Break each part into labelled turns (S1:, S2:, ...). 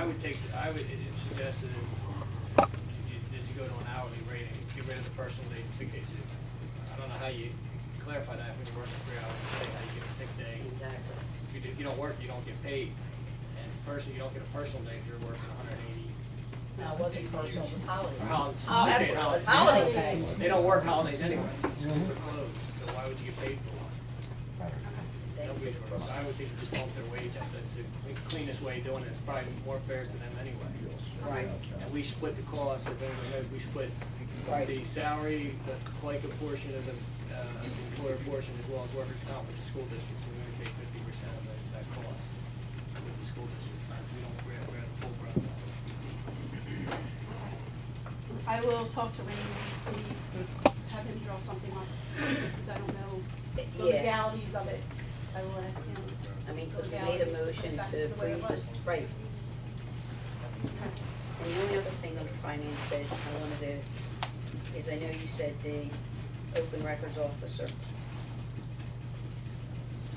S1: would suggest that you go to an hourly rate and get rid of the personal days and sick days. I don't know how you clarify that when you're working 3 hours a day, how you get a sick day.
S2: Exactly.
S1: If you don't work, you don't get paid. And you don't get a personal day if you're working 180.
S2: No, it wasn't personal, it was holidays.
S1: Holidays.
S2: Oh, that's what it was, holiday pay.
S1: They don't work holidays anyway. Schools are closed, so why would you get paid for one? Nobody's working. So I would think you just bump their wage up. That's the cleanest way of doing it. It's probably more fair to them anyway.
S2: Right.
S1: And we split the costs, if anyone knows, we split the salary, the FICA portion of the employer portion, as well as workers' comp with the school districts. We only pay 50% of that cost with the school districts. We don't, we're at the full brunt.
S3: I will talk to Raymond and see, have him draw something up, because I don't know the legalities of it. I will ask him.
S2: I mean, because we made a motion to freeze this, right.
S3: Okay.
S2: And the only other thing under finance that I wanted to, is I know you said the open records officer.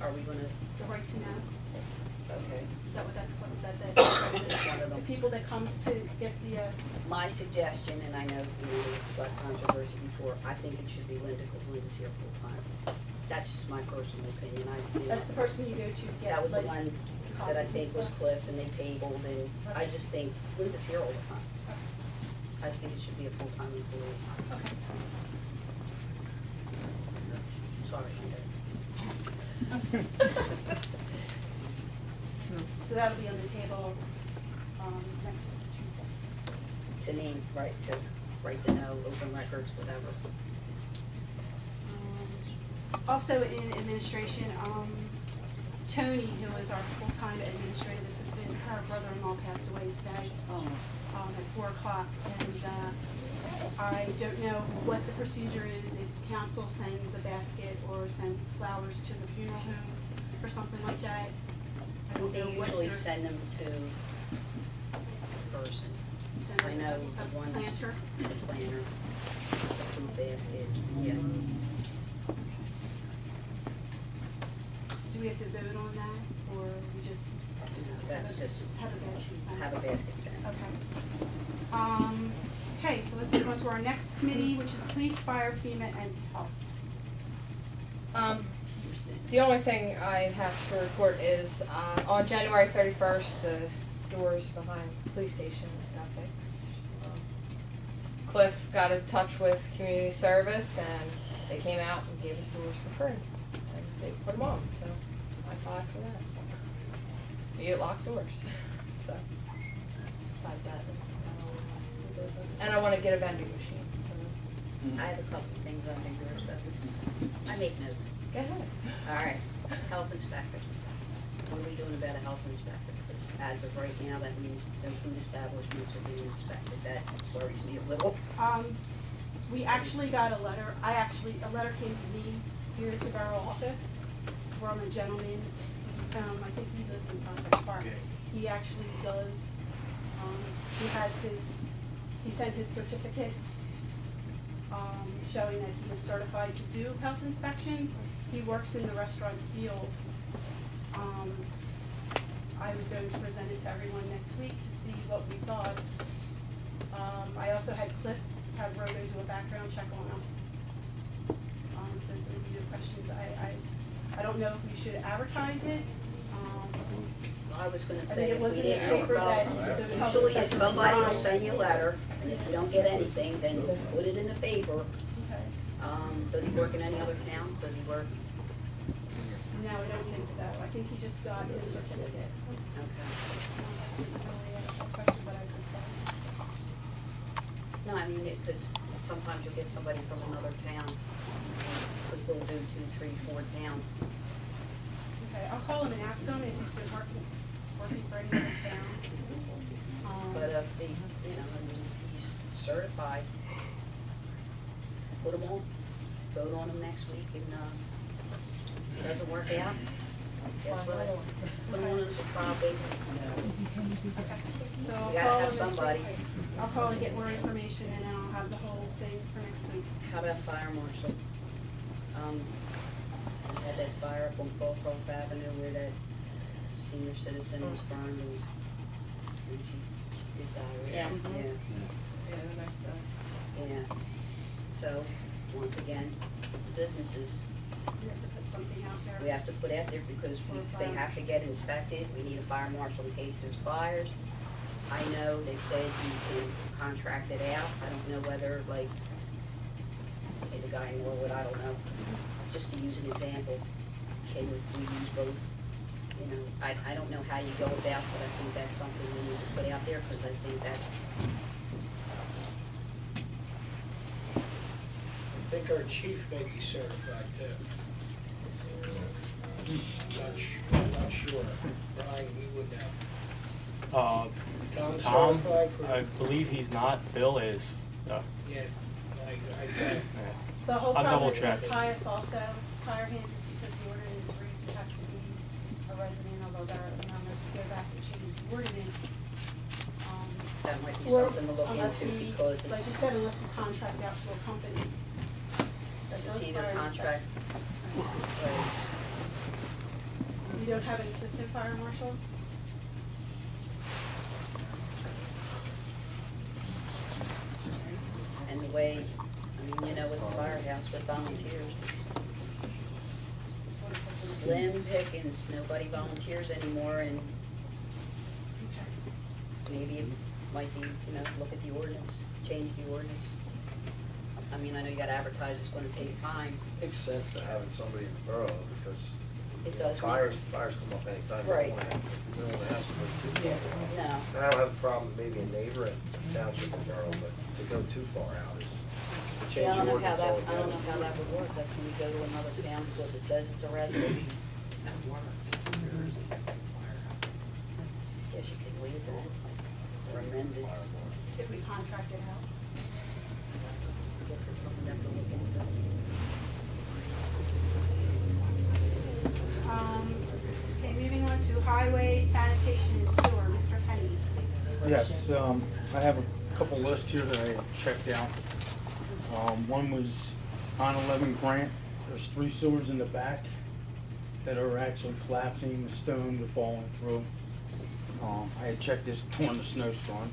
S2: Are we gonna,
S3: The right to know,
S2: okay.
S3: is that what that's, what is that,
S2: That's one of
S3: the
S2: them.
S3: people that comes to get the,
S2: My suggestion, and I know, there's a lot of controversy before, I think it should be Linda, because Linda's here full time. That's just my personal opinion,
S3: that's the person you go to get.
S2: That was the
S3: like,
S2: one that I
S3: copies and
S2: think was
S3: stuff?
S2: Cliff, and they tabled, and I just think Linda's here all the time. I just think it should be a full-time employee.
S3: Okay.
S2: Sorry, Linda.
S3: So that'll be on the table, next Tuesday.
S2: To name, right, to know, open records, whatever.
S3: Also in administration, Tony, who is our full-time administrative assistant, her brother-in-law passed away today, at 4:00. And, I don't know what the procedure is, if council sends a basket or sends flowers to the funeral home or something like that. I don't
S2: They
S3: know what
S2: usually
S3: their-
S2: send them to the person.
S3: send
S2: I
S3: a-
S2: know
S3: a
S2: the one,
S3: planter.
S2: the planner, the food basket, yeah.
S3: Do we have to vote on that, or we just?
S2: That's just,
S3: Have a basket sent?
S2: have a basket sent.
S3: Okay. Okay, so let's move on to our next committee, which is police, fire, FEMA, and health.
S4: The only thing I have to report is, on January 31st, the doors behind the police station got fixed. Cliff got in touch with community service, and they came out and gave us doors for free. And they put them on, so I applied for that. You get locked doors, so besides that, it's new business. And I wanna get a vending machine.
S2: I have a couple of things under yours, though. I make notes.
S4: Go ahead.
S2: All right, health inspector. What are we doing about a health inspector? Because as of right now, that means no food establishments are being inspected. That worries me a little.
S3: We actually got a letter, a letter came to me here to borough office from a gentleman, I think he lives in Prospect Park.
S1: Okay.
S3: He actually does, he sent his certificate, showing that he is certified to do health inspections. He works in the restaurant field. I was going to present it to everyone next week to see what we thought. I also had Cliff have Roto do a background check on him. So there would be no questions. I don't know if we should advertise it.
S2: I was gonna
S3: I
S2: say,
S3: think it
S2: if
S3: was
S2: we
S3: in the
S2: didn't,
S3: paper that the health
S2: usually if
S3: inspector
S2: somebody will
S3: signed.
S2: send you a letter, and if you don't get anything, then put it in the paper.
S3: Okay.
S2: Does he work in any other towns? Does he work?
S3: No, I don't think so. I think he just got his certificate.
S2: Okay. No, I mean, because sometimes you'll get somebody from another town, because they'll do 2, 3, 4 towns.
S3: Okay, I'll call him and ask him if he's still working for any other town.
S2: But if he, I mean, he's certified, put him on, vote on him next week, and, if it doesn't work out, guess what? Put him on as a trial basis.
S3: Okay, so I'll
S2: You gotta
S3: call
S2: have
S3: him
S2: somebody.
S3: I'll call and get more information, and then I'll have the whole thing for next week.
S2: How about fire marshal? We had that fire up on Folcroft Avenue where that senior citizen was burned, and we think she did die,
S4: Yeah.
S2: right?
S4: Mhm.
S2: Yeah.
S4: Yeah, the next day.
S2: Yeah, so, once again, businesses,
S3: We have to put something out there.
S2: we have to put out there because they have to get inspected, we need a fire marshal in case there's fires. I know they said you can contract it out, I don't know whether, like, say the guy in Norwood, I don't know, just to use an example, can we use both? You know, I don't know how you go about, but I think that's something we need to put out there, because I think that's,
S5: I think our chief may be certified too. Not sure. Brian, we would know. Tom
S6: Tom,
S5: certified for?
S6: I believe he's not. Bill is. So,
S5: Yeah, I thought.
S6: yeah.
S3: The whole
S6: I'll
S3: problem
S6: double
S3: is
S6: check.
S3: with Tyus also, tire hands is because the ordinance reads it has to be a resident of a borough, and unless we go back and change the ordinance,
S2: that might be
S3: or
S2: something to look
S3: unless
S2: into,
S3: we,
S2: because
S3: like you
S2: it's,
S3: said, unless we contract out to a company. that
S2: it's
S3: does
S2: either
S3: fire
S2: contract,
S3: inspection.
S2: right,
S3: You don't have an assistant fire marshal?
S2: and the way, I mean, you know, with the firehouse, with volunteers, it's slim pickings, nobody volunteers anymore, and
S3: Okay.
S2: maybe it might be, you know, look at the ordinance, change the ordinance. I mean, I know you gotta advertise, it's gonna take time,
S7: Makes sense to having somebody in the borough because
S2: it does.
S7: fires come up anytime.
S2: Right.
S7: We don't wanna have somebody too far.
S2: No,
S7: And I don't have a problem, maybe a neighbor in township in borough, but to go too far out is
S2: see, I
S7: change
S2: don't
S7: the
S2: know how
S7: ordinance
S2: that, I don't know
S7: altogether.
S2: how that would work, like, can we go to another town because it says it's a resident? Yes, you could leave it, or amend it, I
S3: If we contract it out.
S2: guess it's something that to look into.
S3: Okay, moving on to highway, sanitation, and sewer, Mr. Kenny.
S8: Yes, I have a couple lists here that I checked out. One was 9/11 grant. There's 3 sewers in the back that are actually collapsing, the stones are falling through. I had checked this during the snowstorm.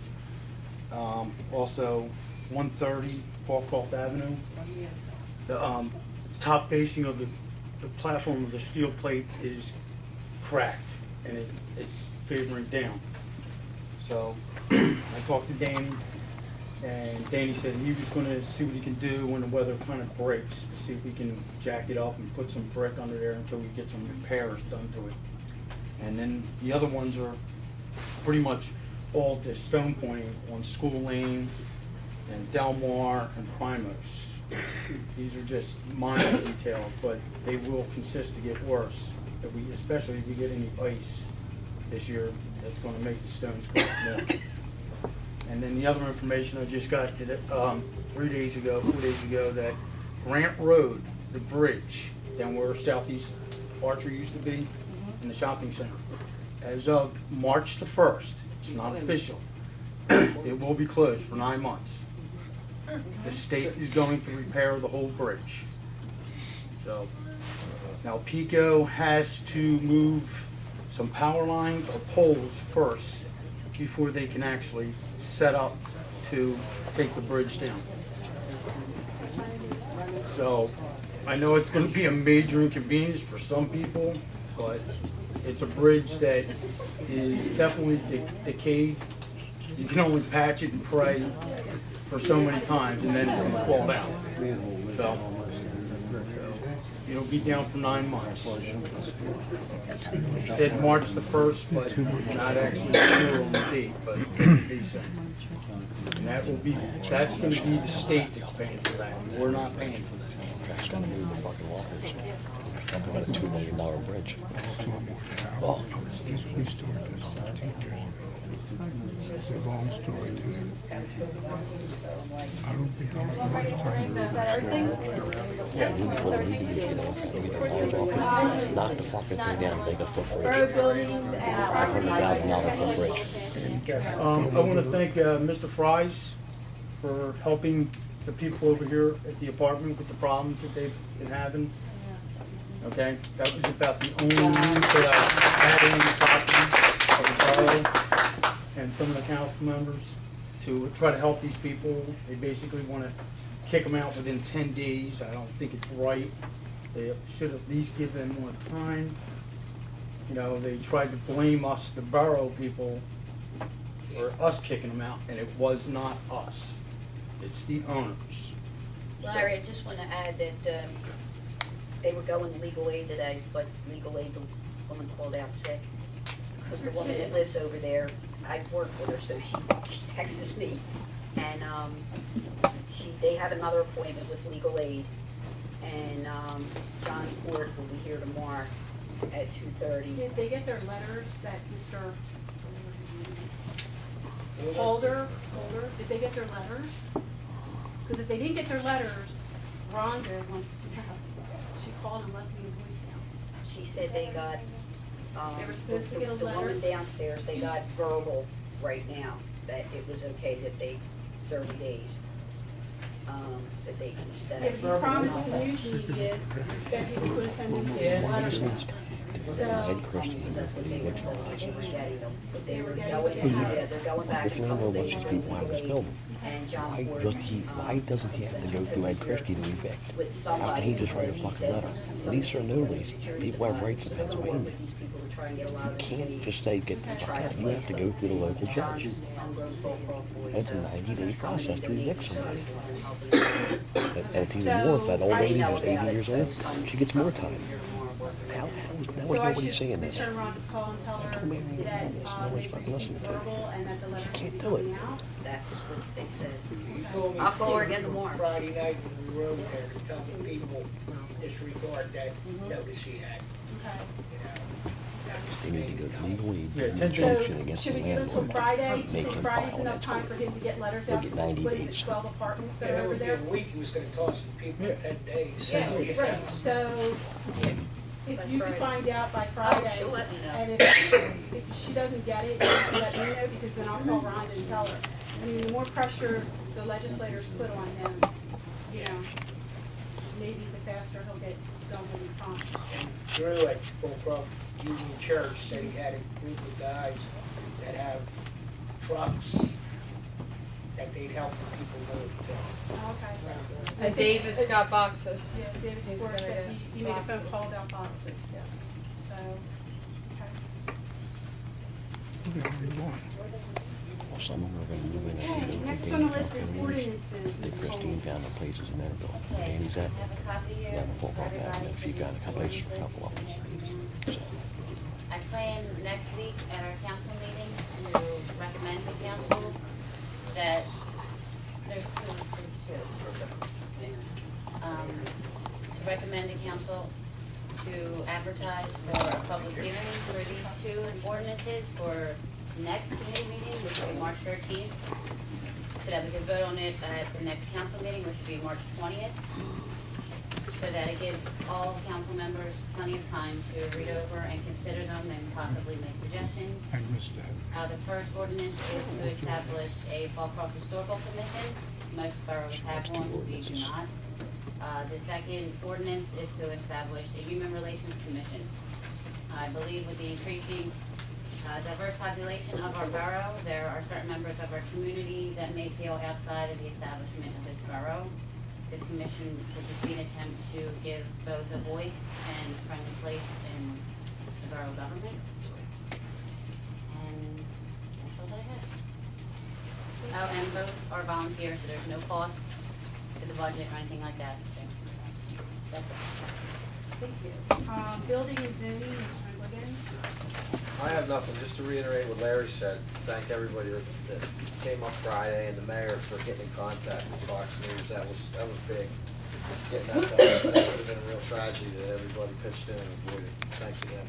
S8: Also, 130 Folcroft Avenue. The top basing of the platform of the steel plate is cracked and it's favoring down. So I talked to Danny, and Danny said he was gonna see what he can do when the weather kind of breaks, to see if we can jack it up and put some brick under there until we get some repairs done to it. And then the other ones are pretty much all the stone pointing on School Lane and Delmar and Primos. These are just minor details, but they will consist to get worse, especially if we get any ice this year, that's gonna make the stones crack more. And then the other information I just got today, 4 days ago, that Grant Road, the bridge, down where Southeast Archer used to be, in the shopping center, as of March the 1st, it's not official, it will be closed for 9 months. The state is going to repair the whole bridge. So, now Pico has to move some power lines or poles first before they can actually set up to take the bridge down. So, I know it's gonna be a major inconvenience for some people, but it's a bridge that is definitely decayed. You can only patch it and pray for so many times, and then it's gonna fall down. So, it'll be down for 9 months. He said March the 1st, but not actually sure on the date, but he said. And that's gonna be the state that's paying for that. We're not paying for that.
S9: It's gonna move the fucking waters. Talking about a $2 million bridge. Oh.
S3: Is that everything? That's everything?
S9: Knock the fucking thing down, make a foot
S3: Borough
S9: bridge.
S3: buildings and properties.
S9: $100,000 foot bridge.
S8: I want to thank Mr. Fries for helping the people over here at the apartment with the problems that they've been having. Okay, that was about the only news that I had in the property of the borough. and some of the council members to try to help these people. They basically want to kick them out within 10 days. I don't think it's right. They should at least give them more time. You know, they tried to blame us, the borough people, for us kicking them out, and it was not us. It's the owners.
S2: Larry, I just want to add that they were going to legal aid today, but legal aid, the woman called out sick. Because the woman that lives over there, I've worked with her, so she texts me. And they have another appointment with legal aid. And John Court will be here tomorrow at 2:30.
S3: Did they get their letters that Mr. Holder, did they get their letters? Because if they didn't get their letters, Rhonda wants to know. She called and left me a voicemail.
S2: She said they got,
S3: They were supposed to get a
S2: the
S3: letter.
S2: woman downstairs, they got verbal right now that it was okay that they, 30 days, that they can
S3: Yeah,
S2: stay.
S3: but he promised the news media that he was gonna send them the letters. So,
S2: Because that's what they were told, that they were getting them. But they were
S3: getting
S2: going,
S3: them.
S2: yeah, they're going back
S9: If
S2: a
S9: you
S2: couple
S9: remember what
S2: days
S9: these
S2: for
S9: people have
S2: legal
S9: this
S2: aid.
S9: building,
S2: And John
S9: why
S2: Ford,
S9: doesn't he have to go through Ed Christie to evict?
S2: with
S9: How
S2: somebody,
S9: can he just write a
S2: because he
S9: fucking
S2: said
S9: letter?
S2: some
S9: Lease or no lease,
S2: security
S9: people have rights
S2: deposits,
S9: in
S2: so they're gonna work
S9: Pennsylvania.
S2: with these people to try and get a lot
S9: You
S2: of this
S9: can't
S2: paid.
S9: just say get the fuck out, you have to go through the local judge.
S2: John's homegrown Folcroft boys,
S9: It's a
S2: so
S9: 90-day
S2: he's coming
S9: process
S2: in
S9: to
S2: donating
S9: evict somebody.
S2: services and helping them.
S9: And it's even more if that old
S2: I
S9: lady
S2: didn't know
S9: who's
S2: about
S9: 80
S2: it,
S9: years
S2: so
S9: old,
S2: some
S9: she gets more
S2: company
S9: time.
S2: here tomorrow working
S9: How,
S2: with
S9: how,
S2: them.
S9: now
S3: so I
S9: nobody's saying
S3: should
S9: this.
S3: return Rhonda's call and tell her that
S9: nobody's
S3: they've
S9: fucking
S3: received
S9: listening to her.
S3: verbal and that the letters will
S9: can't
S3: be
S9: do it.
S3: coming out.
S2: That's what they said.
S5: You told me
S2: I'll call her again tomorrow.
S5: Friday night when we rode there to tell the people disregard that notice he had,
S3: Okay.
S5: you know. That was
S9: They need to go to legal aid,
S8: Yeah,
S9: and
S8: attention.
S9: injunction
S3: So,
S9: against
S3: should
S9: the
S3: we give until
S9: landlord.
S3: Friday?
S9: Make
S3: Think
S9: him
S3: Friday's
S9: file
S3: enough
S9: that
S3: time for him to get letters
S9: They'll
S3: out
S9: get
S3: to,
S9: 90
S3: what is it,
S9: days.
S3: 12 apartments that
S5: And
S3: are
S5: it
S3: over
S5: would be
S3: there?
S5: a week, he was gonna toss the people in 10 days.
S3: Yeah, right, so if you could find out by Friday.
S2: she'll let me know.
S3: And if she doesn't get it, let me know, because then I'll call Rhonda and tell her. I mean, the more pressure the legislators put on him, you know, maybe the faster he'll get done what he promised.
S5: Drew at Folcroft Union Church said he had a group of guys that have trucks that they'd help the people move to.
S3: Okay.
S4: And David's got boxes.
S3: Yeah, David
S4: He's
S3: Sport
S4: gonna
S3: said
S4: get
S3: he made a phone
S4: boxes.
S3: call about boxes,
S4: Yeah.
S3: so, okay.
S9: Well, some of them are gonna move in.
S3: Okay, next on the list is ordinances, Ms.
S9: Christine
S3: Cole.
S9: found the places in that building.
S10: Okay,
S9: Danny's at.
S10: I have a copy here
S9: Yeah,
S10: for
S9: Folcroft
S10: everybody.
S9: Avenue. She found a couple places for a couple of them.
S10: I plan next week at our council meeting to recommend to council that there's two. To recommend to council to advertise for a public hearing for these two ordinances for next committee meeting, which will be March 13th, so that we can vote on it at the next council meeting, which will be March 20th. So that it gives all council members plenty of time to read over and consider them and possibly make suggestions.
S11: I missed that.
S10: The first ordinance is to establish a Folcroft Historical Commission. Most boroughs have one, we do not. The second ordinance is to establish a Human Relations Commission. I believe with the increasing diverse population of our borough, there are certain members of our community that may feel outside of the establishment of this borough. This commission would just be an attempt to give both a voice and a friendly place in the borough government. And that's all that I have. Oh, and both are volunteers, so there's no cost to the budget or anything like that, so that's it.
S3: Thank you. Building and zoning, Mr. Wigan.
S7: I have nothing, just to reiterate what Larry said, thank everybody that came up Friday and the mayor for getting in contact with Fox News, that was big. Getting that done, that would have been a real tragedy that everybody pitched in and avoided, thanks again.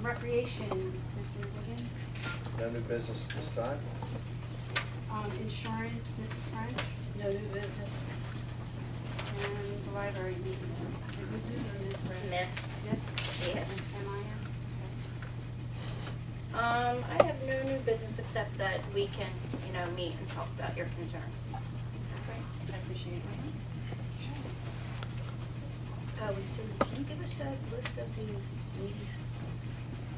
S3: Recreation, Mr. Wigan.
S7: No new business at this time?
S3: Insurance, Mrs. French.
S2: No new business.
S3: And the library, Mrs. or Ms. French?
S10: Miss.
S3: Miss?
S10: Yeah.
S3: M.I.S.?
S12: I have no new business except that we can, meet and talk about your concerns.
S3: Okay, I appreciate it.
S2: Oh, and Susan, can you give us a list of the meetings?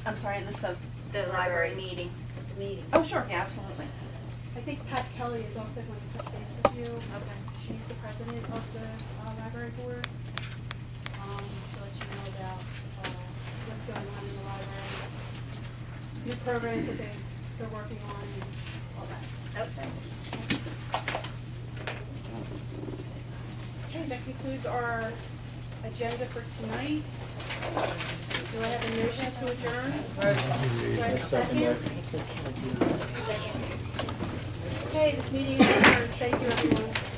S12: I'm sorry, list of the library meetings.
S2: at the meeting.
S3: Oh, sure, yeah, absolutely. I think Pat Kelly is also going to touch base with you.
S12: Okay.
S3: She's the president of the library board. To let you know about what's going on in the library, new programs that they're working on, and all that.
S12: Okay.
S3: Okay, that concludes our agenda for tonight. Do I have a motion to adjourn? Do I have a second? Okay, this meeting is adjourned. Thank you, everyone.